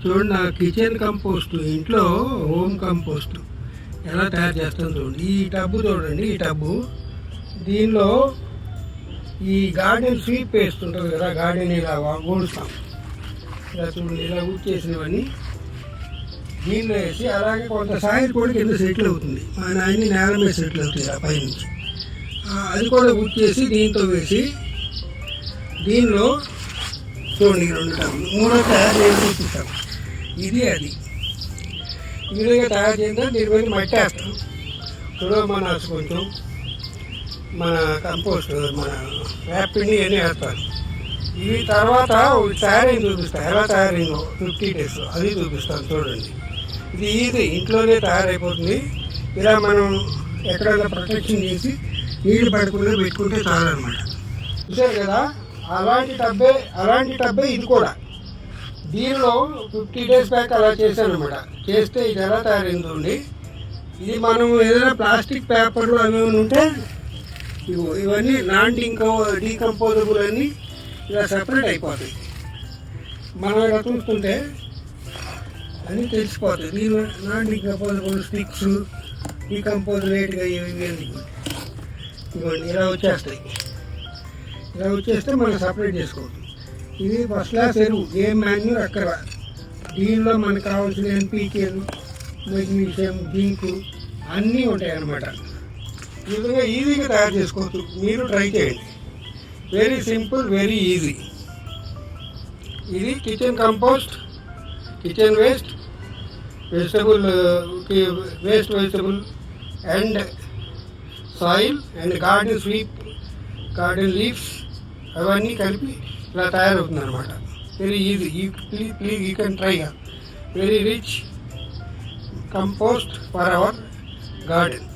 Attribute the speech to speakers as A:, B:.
A: చూడండి, నా kitchen compost, ఇంట్లో హోమ్ కంపోస్ట్ ఎలా తయారు చేస్తాను చూడండి. ఈ టబ్బు చూడండి, ఈ టబ్బు దీనిలో ఈ గార్డెన్ స్వీప్ పేస్ట్ ఉంటుంది కదా, గార్డెన్ ఇలా ఊడుస్తాం. ఇలా చూడండి, ఇలా ఊడ్చేసినవన్నీ దీనిలో వేసి, అలాగే కొంత సాయిల్ కూడా కింద సెటిల్ అవుతుంది. మన అన్ని నేల మీద సెటిల్ అవుతుంది ఆ పైనుంచి. అది కూడా ఊడ్చేసి దీంతో వేసి, దీనిలో చూడండి 2 టబ్బులు, 3 తయారు చేసి చూపిస్తాం. ఇది అది ఈ విధంగా తయారు చేద్దాం. దీనిపైన మట్టి వేస్తాం, సులోమనాస్ కొంచెం, మన కంపోస్ట్, మన వేపిండి అన్నీ వేస్తాను. ఇవి తర్వాత తయారైంది చూపిస్తాను, ఎలా తయారైందో 50 days అది చూపిస్తాను. చూడండి, ఇది ఈజీ, ఇంట్లోనే తయారైపోతుంది. ఇలా మనం ఎక్కడైనా ప్రొటెక్షన్ చేసి నీళ్ళు పడకుండా పెట్టుకుంటే చాలన్నమాట. చూసారు కదా, అలాంటి టబ్బే ఇది కూడా. దీనిలో 50 days బ్యాక్ అలా చేశాను అనమాట. చేస్తే ఇది ఎలా తయారైందండి. ఇది మనం ఏదైనా ప్లాస్టిక్ పేపర్లు అవి ఉంటే ఇవన్నీ నాన్ డీకంపోజబుల్ అన్నీ ఇలా సెపరేట్ అయిపోతాయి. మనం ఇలా చూస్తుంటే అన్నీ తెలిసిపోతాయి. దీని నాన్ డీకంపోజబుల్ స్టిక్స్, డీకంపోజ్ రేట్గా ఇవన్నీ ఇవ్వండి ఇలా వచ్చేస్తాయి. ఇలా వచ్చేస్తే మనం సపరేట్ చేసుకోవచ్చు. ఇది ఫస్ట్ క్లాస్ ఎరువు, ఏం మాన్యూర్ అక్కడ. దీనిలో మనకు కావాల్సిన ఎన్పీకేలు, మెగ్నీషియం, జింకు అన్నీ ఉంటాయి అన్నమాట. ఈ విధంగా ఈజీగా తయారు చేసుకోవచ్చు. మీరు ట్రై చేయండి. Very simple, very easy. ఇది kitchen compost, kitchen waste, vegetable and soil and garden sweep, garden leaves అవన్నీ కలిపి ఇలా తయారవుతుంది అనమాట. Very easy. Please you can try. Very rich compost for our garden.